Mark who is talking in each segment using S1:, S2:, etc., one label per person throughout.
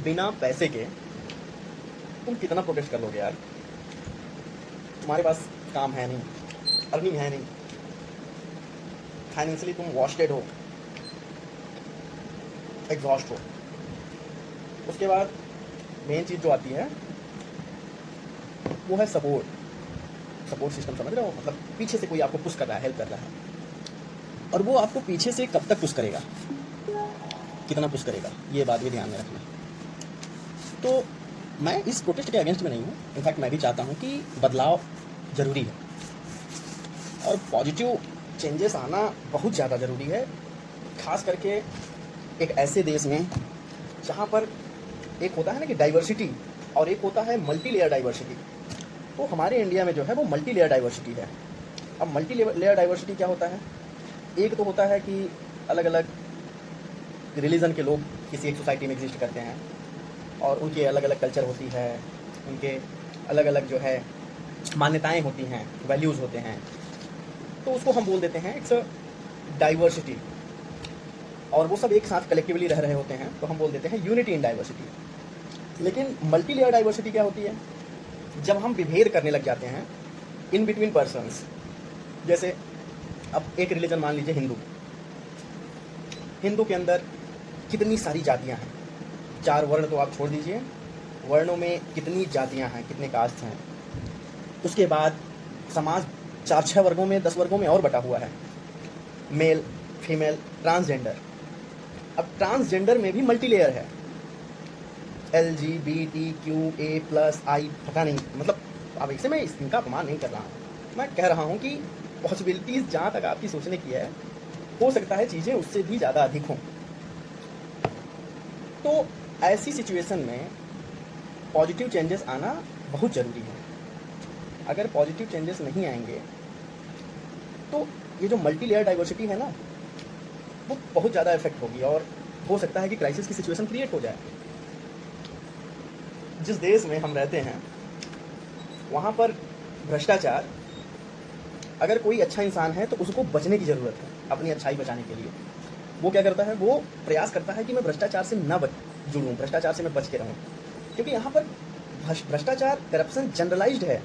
S1: बिना पैसे के तुम कितना प्रोटेस्ट कर लोगे यार? तुम्हारे पास काम है नहीं, अर्निंग है नहीं, फाइनेंशियली तुम वॉस्टेड हो, एग्जॉस्ट हो। उसके बाद मेन चीज़ जो आती है वो है सपोर्ट सिस्टम। समझ रहे हो? मतलब पीछे से कोई आपको पुश कर रहा है, हेल्प कर रहा है। और वो आपको पीछे से कब तक पुश करेगा, कितना पुश करेगा, ये बात भी ध्यान में रखना। तो मैं इस प्रोटेस्ट के अगेंस्ट में नहीं हूँ। इनफैक्ट मैं भी चाहता हूँ कि बदलाव ज़रूरी है और पॉजिटिव चेंजेस आना बहुत ज़्यादा ज़रूरी है, खास करके एक ऐसे देश में जहाँ पर एक होता है ना कि डाइवर्सिटी और एक होता है मल्टी लेयर डाइवर्सिटी। तो हमारे इंडिया में जो है वो मल्टी लेयर डाइवर्सिटी है। अब मल्टी लेयर डाइवर्सिटी क्या होता है? एक तो होता है कि अलग अलग रिलीजन के लोग किसी एक सोसाइटी में एग्जिस्ट करते हैं और उनकी अलग अलग कल्चर होती है, उनके अलग अलग जो है मान्यताएं होती हैं, वैल्यूज़ होते हैं। तो उसको हम बोल देते हैं इट्स अ डाइवर्सिटी। और वो सब एक साथ कलेक्टिवली रह रहे होते हैं तो हम बोल देते हैं यूनिटी इन डाइवर्सिटी। लेकिन मल्टी लेयर डाइवर्सिटी क्या होती है? जब हम विभेद करने लग जाते हैं इन बिटवीन पर्सन्स। जैसे अब एक रिलीजन मान लीजिए हिंदू के अंदर कितनी सारी जातियां हैं, 4 वर्ण तो आप छोड़ दीजिए, वर्णों में कितनी जातियां हैं, कितने कास्ट हैं। उसके बाद समाज 4-6 वर्गों में, 10 वर्गों में और बटा हुआ है, मेल, फीमेल, ट्रांसजेंडर। अब ट्रांसजेंडर में भी मल्टी लेयर है, LGBTQA+I, पता नहीं, मतलब अब इससे मैं इनका अपमान नहीं कर रहा हूँ, मैं कह रहा हूँ कि पॉसिबिलिटीज़ जहाँ तक आपकी सोचने की है, हो सकता है चीज़ें उससे भी ज़्यादा अधिक हों। तो ऐसी सिचुएशन में पॉजिटिव चेंजेस आना बहुत ज़रूरी है। अगर पॉजिटिव चेंजेस नहीं आएंगे तो ये जो मल्टी लेयर डाइवर्सिटी है ना, वो बहुत ज़्यादा इफेक्ट होगी और हो सकता है कि क्राइसिस की सिचुएशन क्रिएट हो जाए। जिस देश में हम रहते हैं वहाँ पर भ्रष्टाचार, अगर कोई अच्छा इंसान है तो उसको बचने की ज़रूरत है अपनी अच्छाई बचाने के लिए। वो क्या करता है? वो प्रयास करता है कि मैं भ्रष्टाचार से ना जुड़ूँ, भ्रष्टाचार से मैं बच के रहूँ। क्योंकि यहाँ पर भ्रष्टाचार, करप्शन जनरलाइज्ड है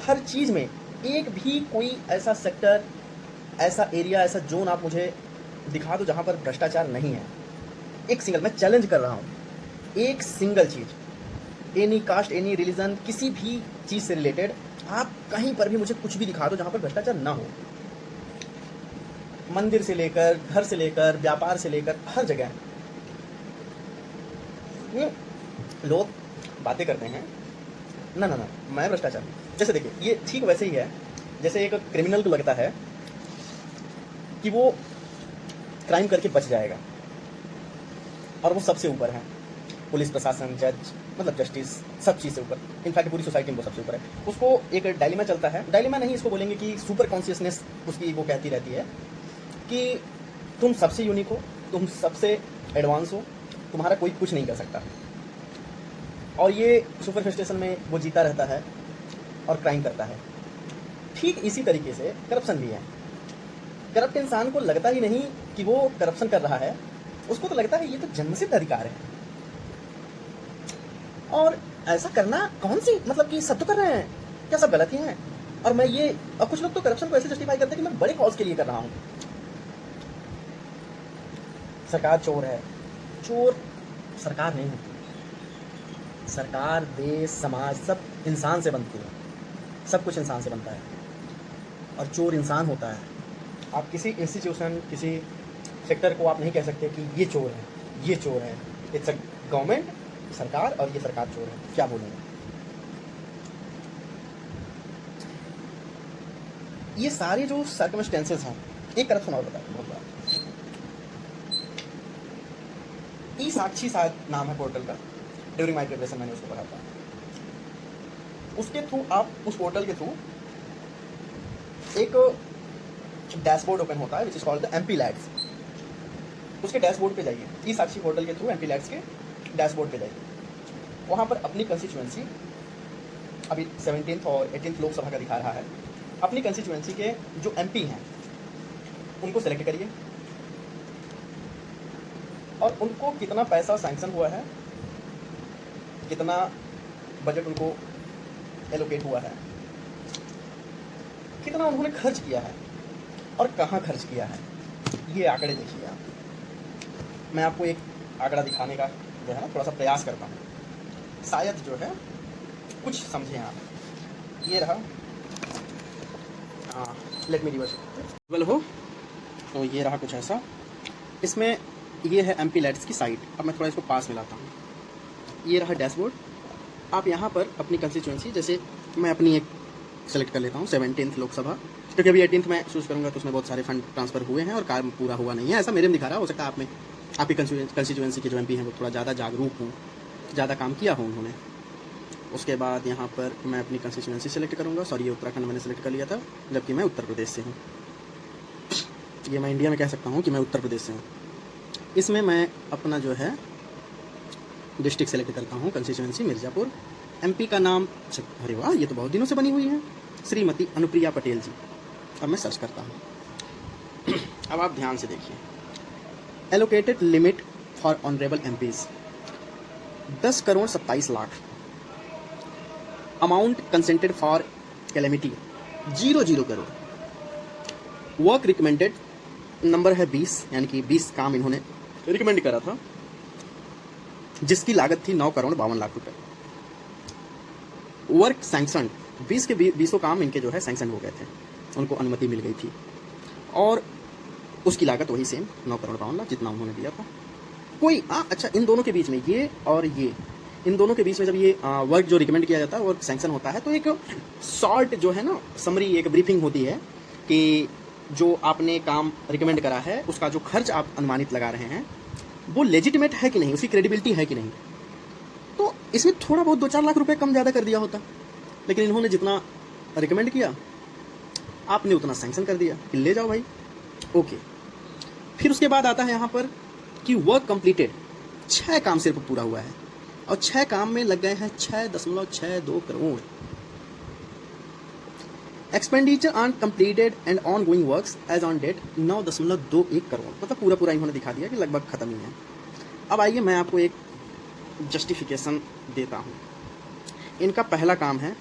S1: हर चीज़ में। एक भी कोई ऐसा सेक्टर, ऐसा एरिया, ऐसा जोन आप मुझे दिखा दो जहाँ पर भ्रष्टाचार नहीं है। एक सिंगल, मैं चैलेंज कर रहा हूँ, एक सिंगल चीज़, एनी कास्ट, एनी रिलीजन, किसी भी चीज़ से रिलेटेड आप कहीं पर भी मुझे कुछ भी दिखा दो जहाँ पर भ्रष्टाचार ना हो। मंदिर से लेकर, घर से लेकर, व्यापार से लेकर, हर जगह लोग बातें करते हैं ना ना ना मैं भ्रष्टाचार। जैसे देखिए, ये ठीक वैसे ही है जैसे एक क्रिमिनल को लगता है कि वो क्राइम करके बच जाएगा और वो सबसे ऊपर है, पुलिस प्रशासन, जज, मतलब जस्टिस, सब चीज़ से ऊपर, इनफैक्ट पूरी सोसाइटी में वो सबसे ऊपर है। उसको एक डायलेमा चलता है, डायलेमा नहीं, इसको बोलेंगे कि सुपर कॉन्शियसनेस उसकी वो कहती रहती है कि तुम सबसे यूनिक हो, तुम सबसे एडवांस हो, तुम्हारा कोई कुछ नहीं कर सकता। और ये सुपर फ्रस्ट्रेशन में वो जीता रहता है और क्राइम करता है। ठीक इसी तरीके से करप्शन भी है। करप्ट इंसान को लगता ही नहीं कि वो करप्शन कर रहा है, उसको तो लगता है ये तो जन्मसिद्ध अधिकार है। और ऐसा करना कौन सी, मतलब कि सब तो कर रहे हैं, क्या सब गलत ही हैं? और मैं ये, और कुछ लोग तो करप्शन को ऐसे जस्टिफाई करते हैं कि मैं बड़े कॉज के लिए कर रहा हूँ। सरकार चोर है, चोर सरकार नहीं होती, सरकार, देश, समाज सब इंसान से बनती है, सब कुछ इंसान से बनता है और चोर इंसान होता है। आप किसी इंस्टीट्यूशन, किसी सेक्टर को आप नहीं कह सकते कि ये चोर है, ये चोर है। इट्स अ गवर्नमेंट, सरकार, और ये सरकार चोर है, क्या बोलूँगा। ये सारे जो सर्कमस्टेंसेस हैं, एक करप्शन और बताया बहुत बड़ा, ई साक्षी शायद नाम है पोर्टल का, ड्यूरिंग माई प्रिपरेशन मैंने उसको पढ़ा था। उसके थ्रू आप, उस पोर्टल के थ्रू एक डैशबोर्ड ओपन होता है which is called the MP lads. उसके डैशबोर्ड पे जाइए, ई साक्षी पोर्टल के थ्रू MP लैड्स के डैशबोर्ड पे जाइए। वहाँ पर अपनी कंस्टिट्यूएंसी, अभी 17th और 18th लोकसभा का दिखा रहा है, अपनी कंस्टिट्यूएंसी के जो MP हैं उनको सेलेक्ट करिए और उनको कितना पैसा सैंक्शन हुआ है कितना बजट उनको एलोकेट हुआ है, कितना उन्होंने खर्च किया है और कहाँ खर्च किया है, ये आंकड़े देखिए आप। मैं आपको एक आंकड़ा दिखाने का जो है ना थोड़ा सा प्रयास करता हूँ, शायद जो है कुछ समझें आप। ये रहा, लेट मी रिवर्स वेल हो, तो ये रहा कुछ ऐसा। इसमें ये है MP लैट्स की साइट। अब मैं थोड़ा इसको पास मिलाता हूँ। ये रहा डैशबोर्ड। आप यहाँ पर अपनी कंस्टिट्यूंसी, जैसे मैं अपनी एक सेलेक्ट कर लेता हूँ 17th लोकसभा, क्योंकि अभी 18th में चूज़ करूँगा तो उसमें बहुत सारे फंड ट्रांसफ़र हुए हैं और काम पूरा हुआ नहीं है, ऐसा मेरे में दिखा रहा है। हो सकता है आप में, आपकी कंस्टिट्यूंसी के जो MP हैं वो थोड़ा ज़्यादा जागरूक हों, ज़्यादा काम किया हो उन्होंने। उसके बाद यहाँ पर मैं अपनी कंस्टिट्यूंसी सेलेक्ट करूँगा। सॉरी, ये उत्तराखंड मैंने सेलेक्ट कर लिया था, जबकि मैं उत्तर प्रदेश से हूँ। ये मैं इंडिया में कह सकता हूँ कि मैं उत्तर प्रदेश से हूँ। इसमें मैं अपना जो है डिस्ट्रिक्ट सेलेक्ट करता हूँ, कंस्टिट्यूंसी मिर्ज़ापुर। MP का नाम, अरे वाह, ये तो बहुत दिनों से बनी हुई है, श्रीमती अनुप्रिया पटेल जी। अब मैं सर्च करता हूँ। अब आप ध्यान से देखिए, allocated limit for honourable MPs 10 crore 27 lakh. Amount consented for calamity 0 crore. Work recommended number है 20, यानी कि 20 काम इन्होंने रिकमेंड करा था, जिसकी लागत थी 9 करोड़ 52 लाख रुपए। वर्क सैंक्शन 20 के 20 काम इनके जो है सैंक्शन हो गए थे, उनको अनुमति मिल गई थी, और उसकी लागत वही सेम 9 करोड़ 52 लाख जितना उन्होंने दिया था। कोई अच्छा, इन दोनों के बीच में ये और ये, इन दोनों के बीच में जब ये वर्क जो रिकमेंड किया जाता है, वर्क सैंक्शन होता है, तो एक शॉर्ट जो है ना समरी, एक ब्रीफिंग होती है कि जो आपने काम रिकमेंड करा है उसका जो खर्च आप अनुमानित लगा रहे हैं वो लेजिटिमेट है कि नहीं, उसकी क्रेडिबिलिटी है कि नहीं। तो इसमें थोड़ा बहुत 2-4 लाख रुपए कम ज़्यादा कर दिया होता, लेकिन इन्होंने जितना रिकमेंड किया आपने उतना सैंक्शन कर दिया कि ले जाओ भाई, ओके। फिर उसके बाद आता है यहाँ पर कि वर्क कंप्लीटेड, 6 काम सिर्फ पूरा हुआ है और 6 काम में लग गए हैं 6.62 crore. Expenditure on completed and ongoing works as on date 9.21 crore, मतलब पूरा इन्होंने दिखा दिया कि लगभग खत्म ही है। अब आइए मैं आपको एक जस्टिफिकेशन देता हूँ। इनका पहला काम है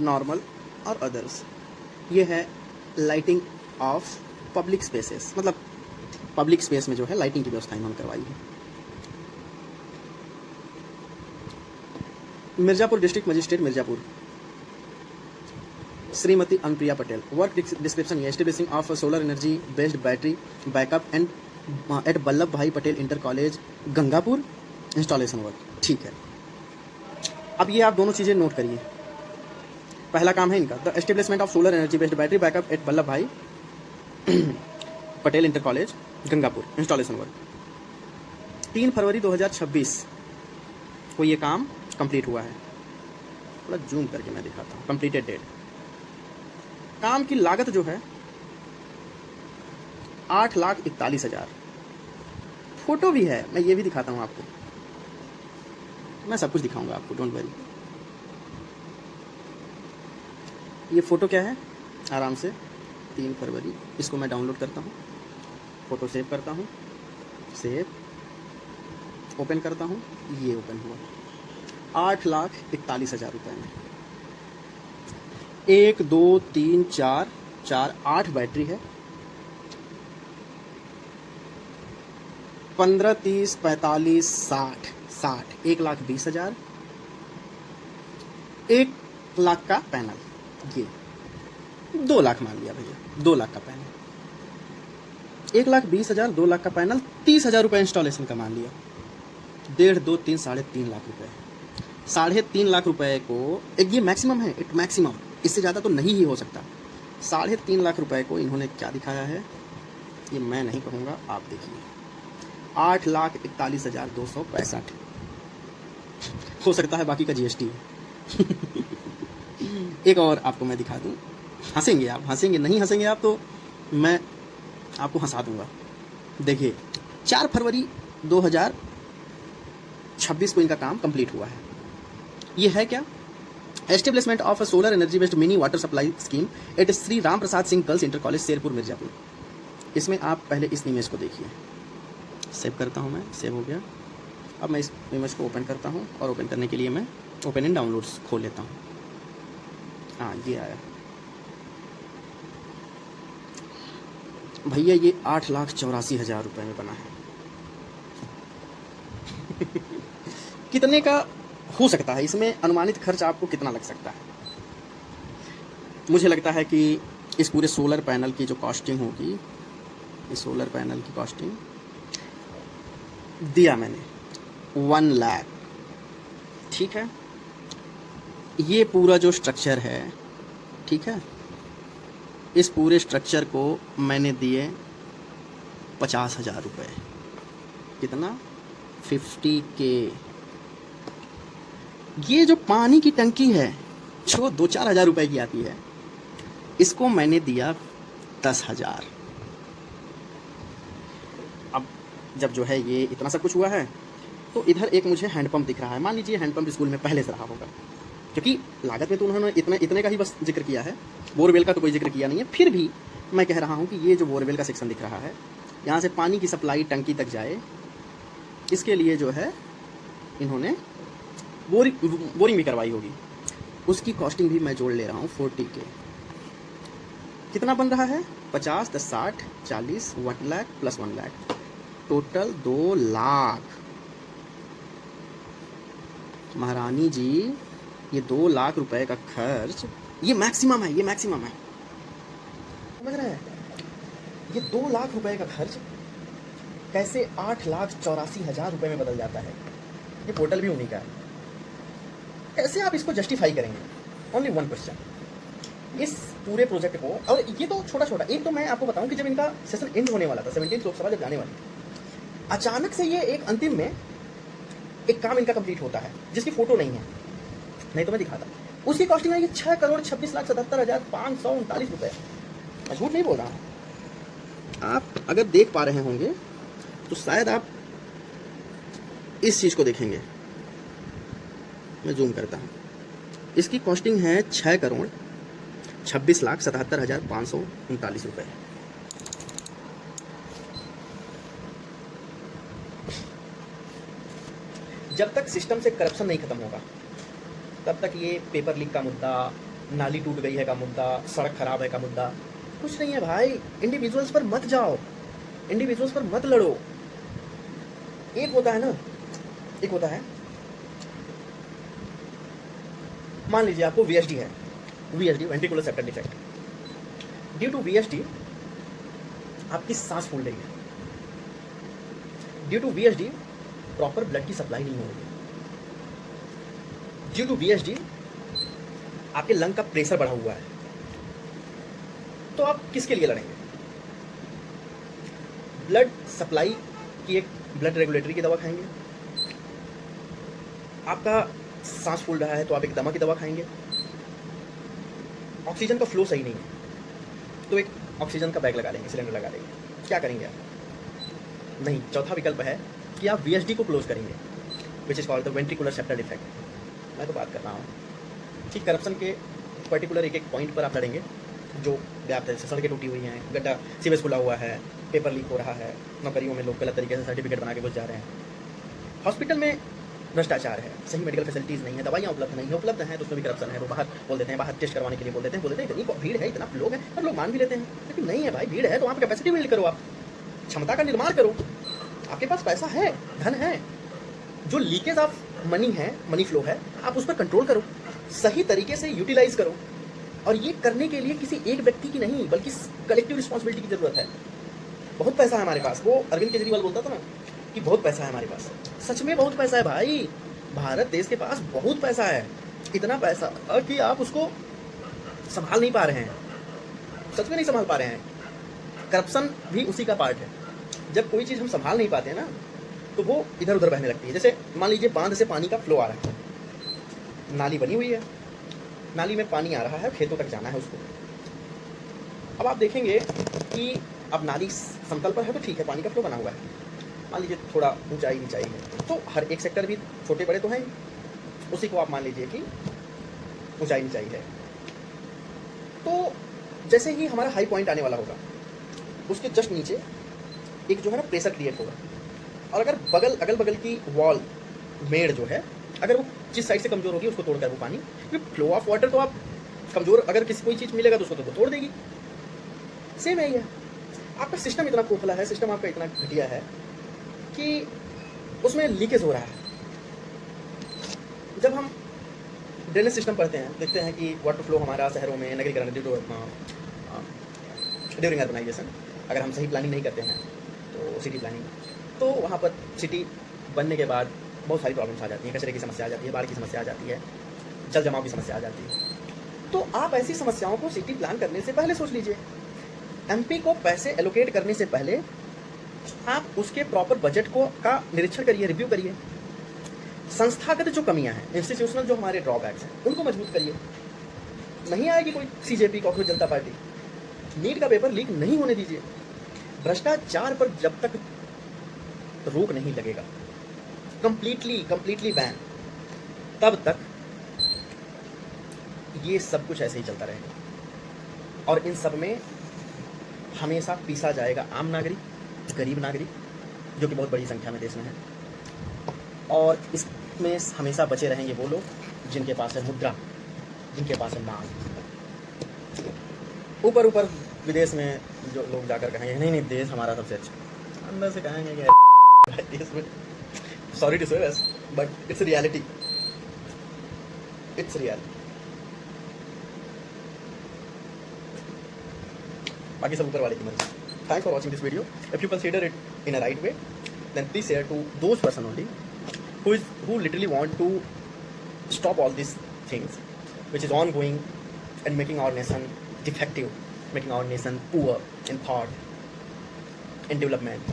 S1: नॉर्मल और अदर्स। ये है लाइटिंग ऑफ पब्लिक स्पेसेस, मतलब पब्लिक स्पेस में जो है लाइटिंग की व्यवस्था इन्होंने करवाई है। Mirzapur district magistrate Mirzapur, Shrimati Anupriya Patel. Work description ये establishing of solar energy based battery backup and at Vallabh Bhai Patel inter college Gangapur, installation work. ठीक है, अब ये आप दोनों चीज़ें नोट करिए। पहला काम है इनका the establishment of solar energy based battery backup at Vallabh Bhai Patel inter college Gangapur, installation work. 3 फरवरी 2026 को ये काम कंप्लीट हुआ है। थोड़ा जूम करके मैं दिखाता हूँ कंप्लीटेड डेट। काम की लागत जो है 8,41,000। फोटो भी है, मैं ये भी दिखाता हूँ आपको, मैं सब कुछ दिखाऊंगा आपको, डोंट वरी। ये फोटो क्या है, आराम से 3 फरवरी, इसको मैं डाउनलोड करता हूँ, फोटो सेव करता हूँ, सेव, ओपन करता हूँ, ये ओपन हुआ 8,41,000 रुपये में। 1 2 3 4 4 8 बैटरी है, 15 30 45 60 60 1,20,000, 1 लाख का पैनल, ये 2 लाख मान लिया भैया, 2 लाख का पैनल, 1,20,000, 2 लाख का पैनल, 30,000 रुपये इंस्टॉलेशन का मान लिया, 1.5 2 3 3.5 लाख रुपए। 3.5 लाख रुपए को एक, ये मैक्सिमम है, इट मैक्सिमम, इससे ज़्यादा तो नहीं ही हो सकता। 3.5 लाख रुपए को इन्होंने क्या दिखाया है, ये मैं नहीं कहूँगा, आप देखिए। 8,41,265 हो सकता है बाकी का GST है। एक और आपको मैं दिखा दूँ, हंसेंगे आप, हंसेंगे, नहीं हंसेंगे आप तो मैं आपको हंसा दूंगा। देखिए 4 फरवरी 2026 को इनका काम कंप्लीट हुआ है। ये है क्या, establishment of a solar energy based mini water supply scheme at Shri Ram Prasad Singh girls inter college Sherpur Mirzapur. इसमें आप पहले इस इमेज को देखिए, सेव करता हूँ मैं, सेव हो गया। अब मैं इस इमेज को ओपन करता हूँ और ओपन करने के लिए मैं ओपन इन डाउनलोड्स खोल लेता हूँ। हाँ, ये आया भैया, ये 8,84,000 रुपये में बना है। कितने का हो सकता है, इसमें अनुमानित खर्च आपको कितना लग सकता है? मुझे लगता है कि इस पूरे सोलर पैनल की जो कॉस्टिंग होगी, इस सोलर पैनल की कॉस्टिंग दिया मैंने 1 लाख, ठीक है। ये पूरा जो स्ट्रक्चर है, ठीक है, इस पूरे स्ट्रक्चर को मैंने दिए 50,000 रुपये। कितना? 50K। ये जो पानी की टंकी है जो 2-4 हज़ार रुपये की आती है, इसको मैंने दिया 10,000। अब जब जो है ये इतना सब कुछ हुआ है तो इधर एक मुझे हैंडपम्प दिख रहा है। मान लीजिए हैंडपम्प स्कूल में पहले से रहा होगा, क्योंकि लागत में तो उन्होंने इतने का ही बस जिक्र किया है, बोरवेल का तो कोई जिक्र किया नहीं है। फिर भी मैं कह रहा हूँ कि ये जो बोरवेल का सेक्शन दिख रहा है, यहाँ से पानी की सप्लाई टंकी तक जाए, इसके लिए जो है इन्होंने बोरिंग भी करवाई होगी। उसकी कॉस्टिंग भी मैं जोड़ ले रहा हूँ 40K। कितना बन रहा है? 50, 10, 60, 40, 1 लाख प्लस 1 लाख, टोटल 2 लाख। महारानी जी, ये 2 लाख रुपए का खर्च, ये मैक्सिमम है, ये मैक्सिमम है, समझ रहे हैं? ये 2 लाख रुपए का खर्च कैसे 8,84,000 रुपए में बदल जाता है? ये पोर्टल भी उन्हीं का है। कैसे आप इसको जस्टिफाई करेंगे? Only one question. इस पूरे प्रोजेक्ट को, और ये तो छोटा छोटा, एक तो मैं आपको बताऊं कि जब इनका सेशन एंड होने वाला था, 17 लोकसभा जब जाने वाली थी, अचानक से ये एक अंतिम में एक काम इनका कंप्लीट होता है जिसकी फोटो नहीं है, नहीं तो मैं दिखाता। उसकी कॉस्टिंग है 6,26,77,539 रुपए। मैं झूठ नहीं बोल रहा हूँ। आप अगर देख पा रहे होंगे तो शायद आप इस चीज को देखेंगे। मैं जूम करता हूँ। इसकी कॉस्टिंग है 6,26,77,539 रुपए। जब तक सिस्टम से करप्शन नहीं खत्म होगा तब तक ये पेपर लीक का मुद्दा, नाली टूट गई है का मुद्दा, सड़क खराब है का मुद्दा कुछ नहीं है भाई। इंडिविजुअल्स पर मत जाओ, इंडिविजुअल्स पर मत लड़ो। एक होता है ना, एक होता है, मान लीजिए आपको VSD है, VSD ventricular septal defect. Due to VSD आपकी सांस फूल रही है। Due to VSD proper blood की सप्लाई नहीं हो रही है। ड्यू टू VSD आपके लंग का प्रेशर बढ़ा हुआ है। तो आप किसके लिए लड़ेंगे? ब्लड सप्लाई की एक ब्लड रेगुलेटरी की दवा खाएंगे। आपका सांस फूल रहा है तो आप एक दमा की दवा खाएंगे। ऑक्सीजन का फ्लो सही नहीं है तो एक ऑक्सीजन का बैग लगा लेंगे, सिलेंडर लगा लेंगे। क्या करेंगे आप? नहीं, चौथा विकल्प है कि आप VSD को क्लोज करेंगे, which is called the ventricular septal defect. मैं तो बात कर रहा हूँ कि करप्शन के पर्टिकुलर एक एक पॉइंट पर आप लड़ेंगे जो व्याप्त है। सड़कें टूटी हुई हैं, गड्ढा सीवेज खुला हुआ है, पेपर लीक हो रहा है, नौकरियों में लोग गलत तरीके से सर्टिफिकेट बना के घुस जा रहे हैं, हॉस्पिटल में भ्रष्टाचार है, सही मेडिकल फैसिलिटीज़ नहीं है, दवाइयाँ उपलब्ध नहीं है, उपलब्ध हैं तो उसमें भी करप्शन है। वो बाहर बोल देते हैं, बाहर टेस्ट करवाने के लिए बोल देते हैं इतनी भीड़ है, इतना लोग हैं, और लोग मान भी लेते हैं। लेकिन नहीं है भाई, भीड़ है तो वहाँ पर कैपेसिटी बिल्ड करो, आप क्षमता का निर्माण करो। आपके पास पैसा है, धन है, जो लीकेज ऑफ मनी है, मनी फ्लो है, आप उस पर कंट्रोल करो, सही तरीके से यूटिलाइज करो। और ये करने के लिए किसी एक व्यक्ति की नहीं बल्कि कलेक्टिव रिस्पॉन्सिबिलिटी की जरूरत है। बहुत पैसा है हमारे पास। वो अरविंद केजरीवाल बोलता था ना कि बहुत पैसा है हमारे पास। सच में बहुत पैसा है भाई, भारत देश के पास बहुत पैसा है। इतना पैसा कि आप उसको संभाल नहीं पा रहे हैं, सच में नहीं संभाल पा रहे हैं। करप्शन भी उसी का पार्ट है। जब कोई चीज़ हम संभाल नहीं पाते हैं ना तो वो इधर उधर बहने लगती है। जैसे मान लीजिए बांध से पानी का फ्लो आ रहा है, नाली बनी हुई है, नाली में पानी आ रहा है, खेतों तक जाना है उसको। अब आप देखेंगे कि अब नाली समतल पर है तो ठीक है, पानी का फ्लो बना हुआ है। मान लीजिए थोड़ा ऊंचाई नीचाई है तो हर एक सेक्टर भी छोटे बड़े तो हैं, उसी को आप मान लीजिए कि ऊंचाई नीचाई है। तो जैसे ही हमारा हाई पॉइंट आने वाला होगा उसके जस्ट नीचे एक जो है ना प्रेशर क्रिएट होगा। और अगर अगल बगल की वॉल मेड जो है, अगर वो जिस साइड से कमज़ोर होगी उसको तोड़कर वो पानी, क्योंकि फ्लो ऑफ वाटर तो आप कमज़ोर, अगर किसी कोई चीज़ मिलेगा तो उसको तो तोड़ देगी। सेम है ये, आपका सिस्टम इतना खोखला है, सिस्टम आपका इतना घटिया है कि उसमें लीकेज हो रहा है। जब हम ड्रेनेज सिस्टम पढ़ते हैं, देखते हैं कि वाटर फ्लो हमारा शहरों में नगरीकरण ड्यूरिंग अर्बनाइजेशन, अगर हम सही प्लानिंग नहीं करते हैं तो सिटी प्लानिंग, तो वहाँ पर सिटी बनने के बाद बहुत सारी प्रॉब्लम्स आ जाती हैं। कचरे की समस्या आ जाती है, बाढ़ की समस्या आ जाती है, जल जमाव की समस्या आ जाती है। तो आप ऐसी समस्याओं को सिटी प्लान करने से पहले सोच लीजिए। एमपी को पैसे एलोकेट करने से पहले आप उसके प्रॉपर बजट को का निरीक्षण करिए, रिव्यू करिए। संस्थागत जो कमियां हैं, इंस्टीट्यूशनल जो हमारे ड्रॉबैक्स हैं, उनको मजबूत करिए। नहीं आएगी कोई सीजेपी, कांग्रेस जनता पार्टी, नीट का पेपर लीक नहीं होने दीजिए। भ्रष्टाचार पर जब तक रोक नहीं लगेगा, कंप्लीटली बैन, तब तक ये सब कुछ ऐसे ही चलता रहेगा। और इन सब में हमेशा पीसा जाएगा आम नागरिक, गरीब नागरिक, जो कि बहुत बड़ी संख्या में देश में है। और इसमें हमेशा बचे रहेंगे वो लोग जिनके पास है मुद्रा, जिनके पास है मांग। ऊपर विदेश में जो लोग जाकर कहेंगे नहीं देश हमारा सबसे अच्छा, अंदर से कहेंगे कि देश में, सॉरी टू से but it's reality, it's real. बाकी सब ऊपर वाले की मर्जी। Thanks for watching this video. If you consider it in a right way, then please share to those person only who literally want to stop all these things which is ongoing and making our nation defective, making our nation poor in thought, in development.